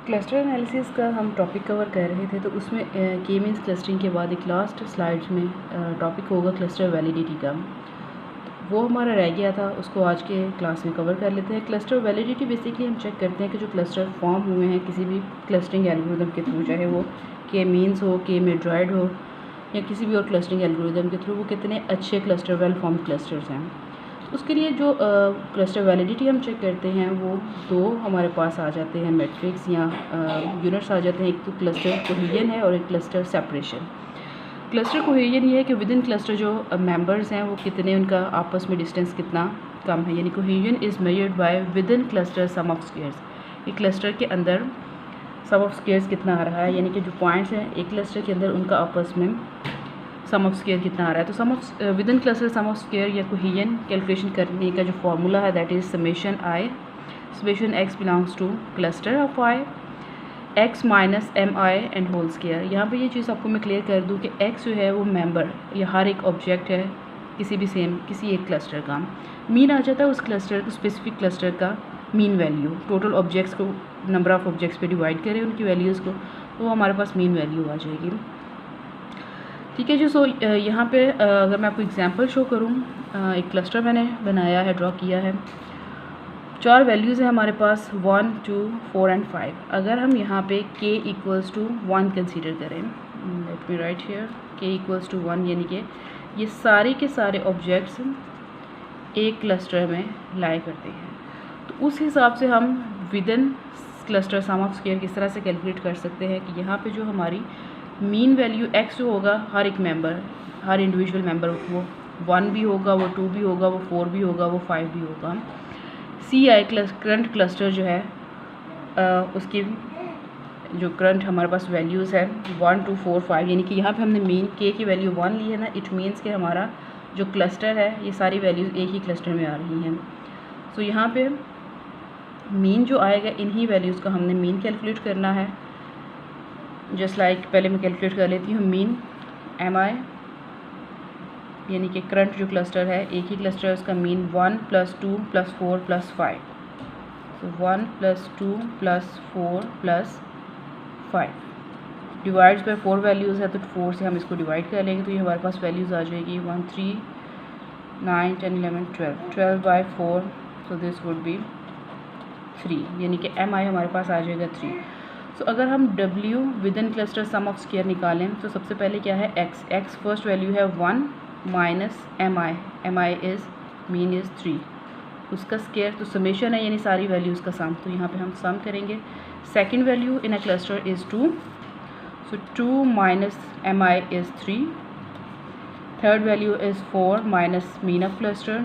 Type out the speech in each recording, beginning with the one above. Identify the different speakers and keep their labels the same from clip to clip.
Speaker 1: Cluster analysis का हम topic cover कर रहे थे, तो उसमें के मींस क्लस्टरिंग के बाद एक लास्ट स्लाइड्स में टॉपिक होगा क्लस्टर वैलिडिटी का। वो हमारा रह गया था, उसको आज के क्लास में कवर कर लेते हैं। क्लस्टर वैलिडिटी बेसिकली हम चेक करते हैं कि जो क्लस्टर फॉर्म हुए हैं किसी भी क्लस्टरिंग एल्गोरिदम के थ्रू, चाहे वो के मीन्स हो, के मेड्रॉयड हो या किसी भी और क्लस्टरिंग एल्गोरिदम के थ्रू, वो कितने अच्छे क्लस्टर वेल फॉर्म क्लस्टर्स हैं। उसके लिए जो क्लस्टर वैलिडिटी हम चेक करते हैं वो दो हमारे पास आ जाते हैं मैट्रिक्स या यूनिट्स आ जाते हैं। एक तो क्लस्टर कोहेजन है और एक क्लस्टर सेपरेशन। क्लस्टर कोहेजन ये है कि विद इन क्लस्टर जो मेंबर्स हैं वो कितने, उनका आपस में डिस्टेंस कितना कम है, यानी cohesion is measured by within cluster some of squares. एक क्लस्टर के अंदर सम ऑफ स्क्वायर्स कितना आ रहा है, यानी कि जो पॉइंट्स हैं एक क्लस्टर के अंदर उनका आपस में सम ऑफ स्क्वायर कितना आ रहा है। तो sum of within cluster some of square या कोहेजन कैलकुलेशन करने का जो फार्मूला है that is summation I, summation X belongs to cluster of I X minus M I and whole square. यहाँ पे ये चीज़ आपको मैं क्लियर कर दूँ कि एक्स जो है वो मेंबर या हर एक ऑब्जेक्ट है किसी एक क्लस्टर का। मीन आ जाता है उस क्लस्टर को, स्पेसिफिक क्लस्टर का मीन वैल्यू। टोटल ऑब्जेक्ट्स को नंबर ऑफ़ ऑब्जेक्ट्स पे डिवाइड करें उनकी वैल्यूज़ को, तो हमारे पास मीन वैल्यू आ जाएगी। ठीक है जी। सो यहाँ पे अगर मैं आपको एग्जांपल शो करूँ, एक क्लस्टर मैंने बनाया है, ड्रॉ किया है। 4 वैल्यूज़ है हमारे पास 1, 2, 4 एंड 5। अगर हम यहाँ पे k इक्वल्स टू 1 कंसीडर करें, let me write here k equals to 1, यानी कि ये सारे के सारे ऑब्जेक्ट्स एक क्लस्टर में लाई करते हैं। तो उस हिसाब से हम within cluster some of square किस तरह से कैलकुलेट कर सकते हैं कि यहाँ पे जो हमारी मीन वैल्यू x जो होगा, हर एक मेंबर, हर इंडिविजुअल मेंबर, वो 1 भी होगा, वो 2 भी होगा, वो 4 भी होगा, वो 5 भी होगा। सी आई करंट क्लस्टर जो है उसकी जो करंट हमारे पास वैल्यूज़ है 1, 2, 4, 5, यानी कि यहाँ पे हमने मीन k की वैल्यू 1 ली है ना, इट मीन्स कि हमारा जो क्लस्टर है ये सारी वैल्यूज़ एक ही क्लस्टर में आ रही हैं। सो यहाँ पे मीन जो आएगा इन्हीं वैल्यूज़ का हमने मीन कैलकुलेट करना है। जस्ट लाइक पहले मैं कैलकुलेट कर लेती हूँ मीन एम आई, यानी कि करंट जो क्लस्टर है एक ही क्लस्टर है, उसका मीन 1 + 2 + 4 + 5। तो 1 + 2 + 4 + 5 डिवाइड्स बाय 4 वैल्यूज़ है, तो 4 से हम इसको डिवाइड कर लेंगे तो ये हमारे पास वैल्यूज़ आ जाएगी 1, 3, 9, 10, 11, 12, 12/4। सो दिस वुड बी 3, यानी कि एम आई हमारे पास आ जाएगा 3। सो अगर हम W within cluster some of square निकालें तो सबसे पहले क्या है x फर्स्ट वैल्यू है 1 minus M I is mean is 3, उसका स्क्वायर तो समेशन है यानी सारी वैल्यूज़ का सम, तो यहाँ पे हम सम करेंगे। Second value in a cluster is 2, so 2 minus M I is 3। Third value is 4 minus mean of cluster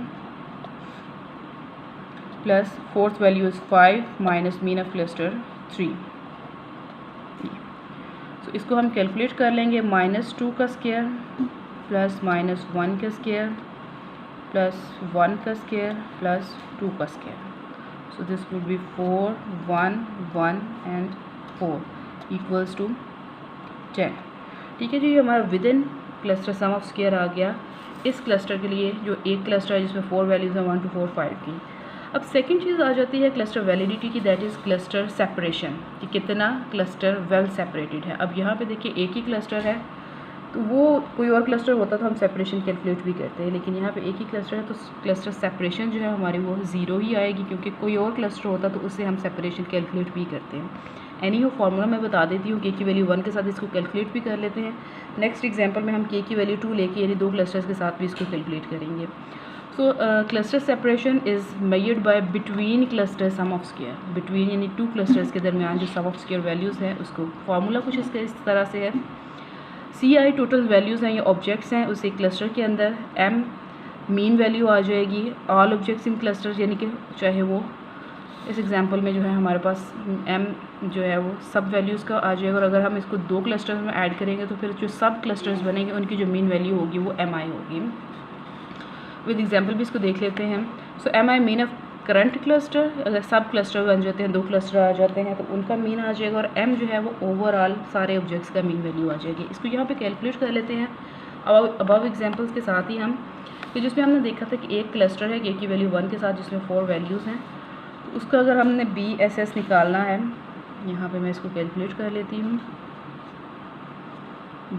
Speaker 1: plus fourth value is 5 minus mean of cluster 3। तो इसको हम कैलकुलेट कर लेंगे, -2 का स्क्वायर प्लस -1 का स्क्वायर प्लस 1 का square plus 2 का square. So this would be 4, 1, 1 and 4 equals to 10। ठीक है जी, हमारा within cluster some of square आ गया इस क्लस्टर के लिए, जो एक क्लस्टर है जिसमें 4 वैल्यूज़ हैं 1, 2, 4, 5 की। अब सेकंड चीज़ आ जाती है क्लस्टर वैलिडिटी की, दैट इज़ क्लस्टर सेपरेशन, कि कितना क्लस्टर वेल सेपरेटेड है। अब यहाँ पे देखिए एक ही क्लस्टर है, तो वो कोई और क्लस्टर होता तो हम सेपरेशन कैलकुलेट भी करते हैं, लेकिन यहाँ पे एक ही क्लस्टर है तो क्लस्टर सेपरेशन जो है हमारी वो 0 ही आएगी, क्योंकि कोई और क्लस्टर होता तो उससे हम सेपरेशन कैलकुलेट भी करते हैं। एनी फार्मूला मैं बता देती हूँ, k की वैल्यू 1 के साथ इसको कैलकुलेट भी कर लेते हैं। नेक्स्ट एग्जाम्पल में हम k की वैल्यू 2 लेके यानी 2 क्लस्टर्स के साथ भी इसको कैलकुलेट करेंगे। So cluster separation is measured by between cluster some of square, between यानी 2 क्लस्टर्स के दरमियान जो सम ऑफ स्क्वायर वैल्यूज़ हैं उसको, फार्मूला कुछ इसका इस तरह से है। सी आई टोटल वैल्यूज़ हैं, ये ऑब्जेक्ट्स हैं उस एक क्लस्टर के अंदर, एम मीन वैल्यू आ जाएगी, ऑल ऑब्जेक्ट्स इन क्लस्टर, यानी कि चाहे वो इस एग्जांपल में जो है हमारे पास एम जो है वो सब वैल्यूज़ का आ जाएगा, और अगर हम इसको 2 क्लस्टर्स में ऐड करेंगे तो फिर जो सब क्लस्टर्स बनेंगे उनकी जो मीन वैल्यू होगी वो एम आई होगी। विद एग्जांपल भी इसको देख लेते हैं। So M I mean of current cluster, अगर सब क्लस्टर बन जाते हैं 2 क्लस्टर आ जाते हैं तो उनका मीन आ जाएगा, और एम जो है वो ओवरऑल सारे ऑब्जेक्ट्स का मीन वैल्यू आ जाएगी। इसको यहाँ पे कैलकुलेट कर लेते हैं अबव एग्जांपल्स के साथ ही हम, कि जिसमें हमने देखा था कि एक क्लस्टर है k की वैल्यू 1 के साथ जिसमें 4 वैल्यूज़ हैं, तो उसका अगर हमने BSS निकालना है यहाँ पे मैं इसको कैलकुलेट कर लेती हूँ।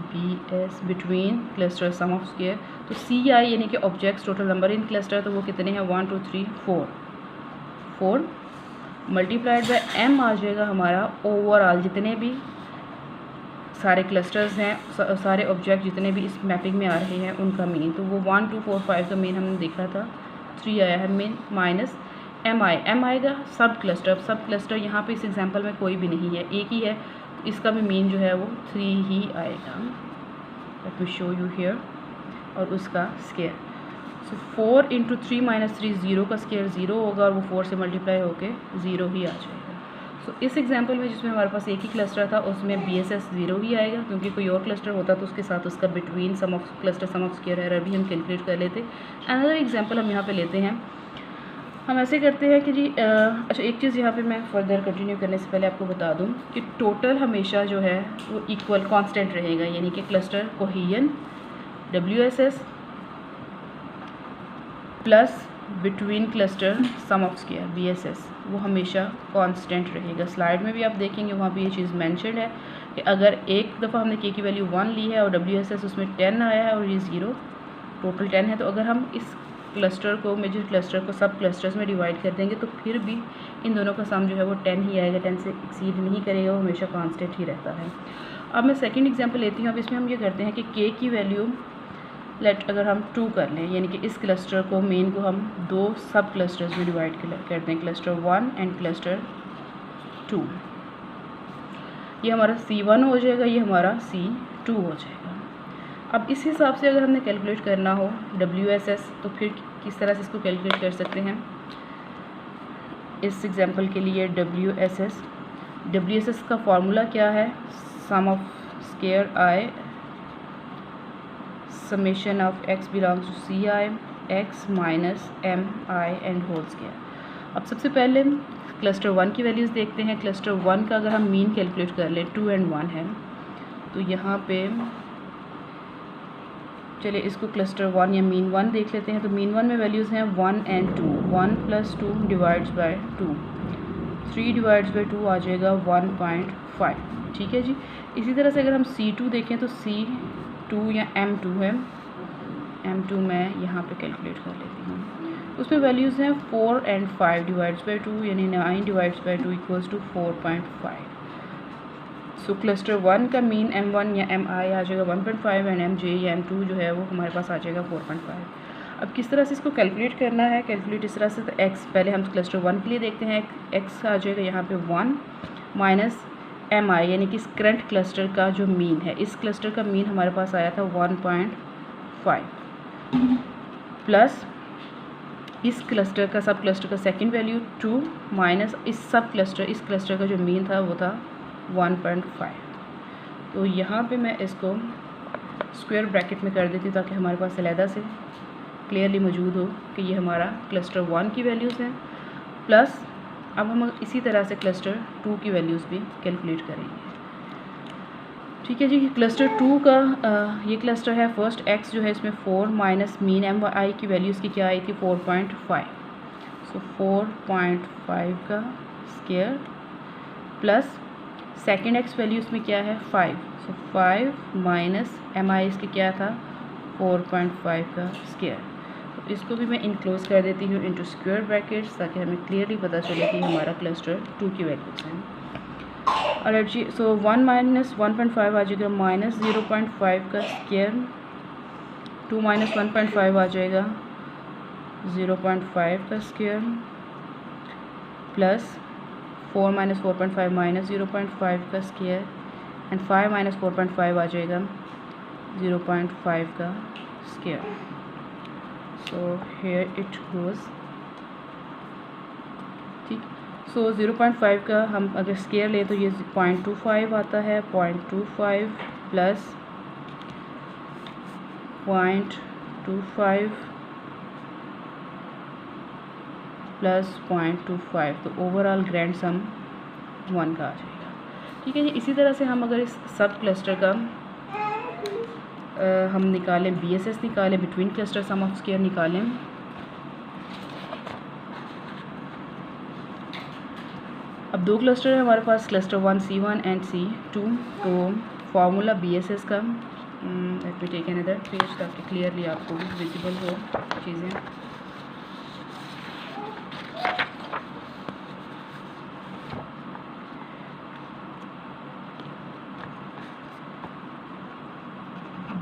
Speaker 1: BS between cluster some of square, तो CI यानी कि objects total number in cluster, तो वो कितने हैं 1 2 3 4 मल्टीप्लाइड बाय M आ जाएगा हमारा ओवरऑल जितने भी सारे क्लस्टर्स हैं, सारे ऑब्जेक्ट जितने भी इस मैपिंग में आ रहे हैं उनका मीन। तो वो 1 2 4 5 का मीन हमने देखा था, 3 आया है मीन, माइनस M आएगा सब क्लस्टर यहाँ पे इस एग्जांपल में कोई भी नहीं है, एक ही है, इसका भी मीन जो है वो 3 ही आएगा। Let me show you here. और उसका स्केयर, सो 4 इंटू 3 माइनस 3 ज़ीरो का स्केयर 0 होगा और वो 4 से मल्टीप्लाई होके 0 ही आ जाएगा। सो इस एग्जांपल में जिसमें हमारे पास एक ही क्लस्टर था उसमें BSS 0 ही आएगा, क्योंकि कोई और क्लस्टर होता तो उसके साथ उसका between sum of cluster some of square error भी हम कैलकुलेट कर लेते। अनदर एग्जांपल हम यहाँ पे लेते हैं, हम ऐसे करते हैं कि जी अच्छा एक चीज़ यहाँ पे मैं फर्दर कंटिन्यू करने से पहले आपको बता दूँ कि टोटल हमेशा जो है वो इक्वल कांस्टेंट रहेगा, यानी कि cluster cohesion WSS plus between cluster some of square BSS वो हमेशा कांस्टेंट रहेगा। स्लाइड में भी आप देखेंगे वहाँ पे ये चीज़ मेंशन्ड है कि अगर एक दफ़ा हमने K की वैल्यू 1 ली है और WSS उसमें 10 आया है और ये 0 टोटल 10 है, तो अगर हम इस क्लस्टर को मेजर क्लस्टर को सब क्लस्टर्स में डिवाइड कर देंगे तो फिर भी इन दोनों का सम जो है वो 10 ही आएगा, 10 से एक्सीड नहीं करेगा, वो हमेशा कांस्टेंट ही रहता है। अब मैं सेकंड एग्जांपल लेती हूँ। अब इसमें हम ये करते हैं कि K की वैल्यू अगर हम 2 कर लें, यानी कि इस क्लस्टर को मेन को हम 2 सब क्लस्टर्स में डिवाइड करते हैं, क्लस्टर 1 एंड क्लस्टर 2। ये हमारा C1 हो जाएगा, ये हमारा C2 हो जाएगा। अब इस हिसाब से अगर हमने कैलकुलेट करना हो WSS तो फिर किस तरह से इसको कैलकुलेट कर सकते हैं। इस एग्जांपल के लिए WSS का फॉर्मूला क्या है, sum of square I summation of x belongs to CI x minus MI and whole square. अब सबसे पहले क्लस्टर 1 की वैल्यूज़ देखते हैं। क्लस्टर 1 का अगर हम मीन कैलकुलेट कर लें 2 and 1 है, तो यहाँ पे चलिए इसको क्लस्टर 1 या मीन 1 देख लेते हैं। तो मीन 1 में वैल्यूज़ हैं 1 and 2, 1 + 2 divides by 2, 3 divides by 2 आ जाएगा 1.5। ठीक है जी। इसी तरह से अगर हम C2 देखें तो C2 या M2 है, M2 मैं यहाँ पे कैलकुलेट कर लेती हूँ। उसमें वैल्यूज़ हैं 4 and 5 डिवाइड्स बाय 2, यानी 9 divides by 2 equals to 4.5। So cluster 1 का मीन M1 या MI आ जाएगा 1.5 एंड MJ या M2 जो है वो हमारे पास आ जाएगा 4.5। अब किस तरह से इसको कैलकुलेट करना है, कैलकुलेट इस तरह से, तो x पहले हम क्लस्टर 1 के लिए देखते हैं। x आ जाएगा यहाँ पे 1 माइनस MI यानी कि इस करंट क्लस्टर का जो मीन है, इस क्लस्टर का मीन हमारे पास आया था 1.5 प्लस इस क्लस्टर का सब क्लस्टर का सेकंड वैल्यू 2 माइनस इस सब क्लस्टर इस क्लस्टर का जो मीन था वो था 1.5। तो यहाँ पे मैं इसको स्क्वायर ब्रैकेट में कर देती हूँ ताकि हमारे पास अलहदा से क्लियरली मौजूद हो कि ये हमारा क्लस्टर 1 की वैल्यूज़ हैं, प्लस अब हम इसी तरह से क्लस्टर 2 की वैल्यूज़ भी कैलकुलेट करेंगे। ठीक है जी। क्लस्टर 2 का ये क्लस्टर है फर्स्ट, x जो है इसमें 4 माइनस मीन MI की वैल्यू इसकी क्या आई थी 4.5, सो 4.5 का square plus second x value इसमें क्या है 5, सो 5 माइनस MI इसकी क्या था 4.5 का स्क्वायर। तो इसको भी मैं इनक्लोज कर देती हूँ इनटू स्क्वायर ब्रैकेट्स ताकि हमें क्लियरली पता चले कि हमारा क्लस्टर 2 की वैल्यूज़ हैं। और जी सो 1 माइनस 1.5 आ जाएगा माइनस 0.5 का स्क्वायर, 2 माइनस 1.5 आ जाएगा 0.5 का स्क्वायर प्लस 4 माइनस 4.5 माइनस 0.5 का स्क्वायर एंड 5 माइनस 4.5 आ जाएगा 0.5 का square. So here it goes. ठीक, सो 0.5 का हम अगर स्क्वायर लें तो ये 0.25 आता है, 0.25 प्लस 0.25 प्लस 0.25, तो ओवरऑल ग्रैंड सम 1 का आ जाएगा। ठीक है जी। इसी तरह से हम अगर इस सब क्लस्टर का हम निकालें, BSS निकालें, between cluster some of square निकालें, अब अब दो क्लस्टर है हमारे पास, क्लस्टर 1 C1 एंड C2। तो फार्मूला BSS का, let me take another page ताकि क्लियरली आपको विजिबल हो चीज़ें।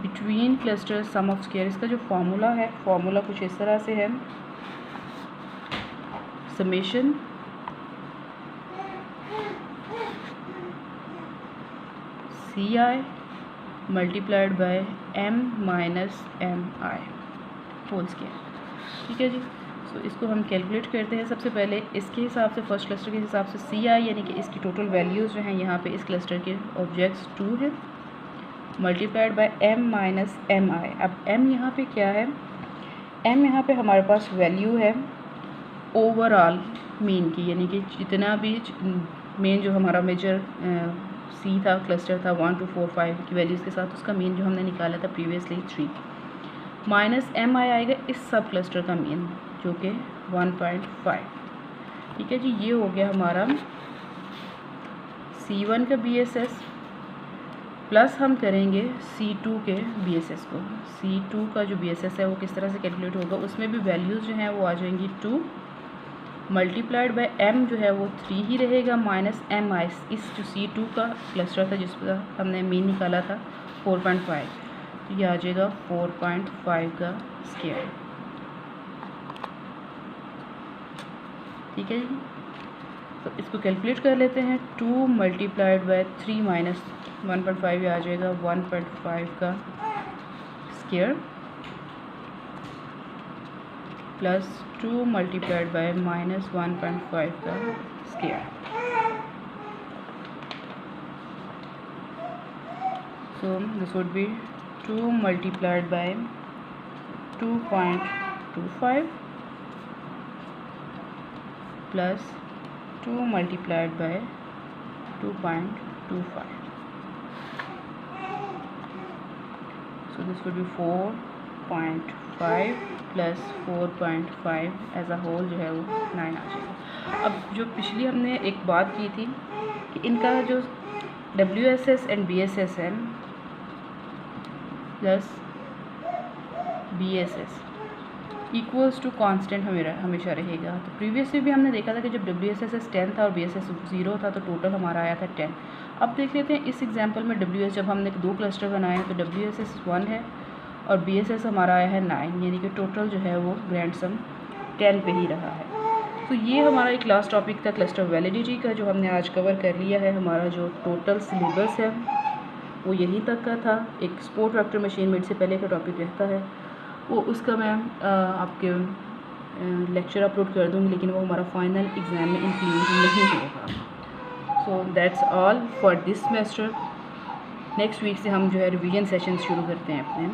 Speaker 1: बिटवीन क्लस्टर सम ऑफ स्क्वायर, इसका जो फार्मूला है, फार्मूला कुछ इस तरह से है, summation CI multiplied by M minus MI whole square. ठीक है जी। सो इसको हम कैलकुलेट करते हैं। सबसे पहले इसके हिसाब से, फर्स्ट क्लस्टर के हिसाब से CI यानी कि इसकी टोटल वैल्यूज़ जो हैं यहाँ पे इस क्लस्टर के ऑब्जेक्ट्स 2 हैं, multiplied by M minus MI। अब M यहाँ पे क्या है, M यहाँ पे हमारे पास वैल्यू है ओवरऑल मीन की, यानी कि जितना भी मेन जो हमारा मेजर C था, क्लस्टर था 1 2 4 5 की वैल्यूज़ के साथ, उसका मीन जो हमने निकाला था प्रीवियसली 3, माइनस MI आएगा इस सब क्लस्टर का मीन जो कि 1.5। ठीक है जी। ये हो गया हमारा C1 का BSS, प्लस हम करेंगे C2 के BSS को। C2 का जो BSS है वो किस तरह से कैलकुलेट होगा, उसमें भी वैल्यूज़ जो हैं वो आ जाएंगी 2 मल्टीप्लाइड बाय M जो है वो 3 ही रहेगा, माइनस MI इस जो C2 का क्लस्टर था जिस पर हमने मीन निकाला था 4.5, तो ये आ जाएगा 4.5 का स्क्वायर। ठीक है जी। तो इसको कैलकुलेट कर लेते हैं। 2 मल्टीप्लाइड बाय 3 माइनस 1.5, ये आ जाएगा 1.5 का square, plus 2 multiplied by minus 1.5 का square. So this would be 2 multiplied by 2.25 plus 2 multiplied by 2.25। So this would be 4.5 plus 4.5 as a whole जो है वो 9 आ जाएगा। अब जो पिछली हमने एक बात की थी कि इनका जो WSS एंड BSS है plus BSS equals to constant हमेशा रहेगा। तो प्रीवियसली भी हमने देखा था कि जब WSS 10 था और BSS 0 था तो टोटल हमारा आया था 10। अब देख लेते हैं इस एग्जांपल में WS जब हमने 2 क्लस्टर बनाए हैं तो WSS 1 है और BSS हमारा आया है 9, यानी कि टोटल जो है वो ग्रैंड सम 10 पे ही रहा है। तो ये हमारा एक लास्ट टॉपिक था क्लस्टर वैलिडिटी का, जो हमने आज कवर कर लिया है। हमारा जो टोटल सिलेबस है वो यहीं तक का था। एक सपोर्ट वेक्टर मशीन में इससे पहले का टॉपिक रहता है, वो उसका मैं आपके लेक्चर अपलोड कर दूँगी, लेकिन वो हमारा फाइनल एग्ज़ाम में इंक्लूड नहीं होगा। So that's all for this semester. Next week से हम जो है रिवीजन सेशन शुरू करते हैं अपने।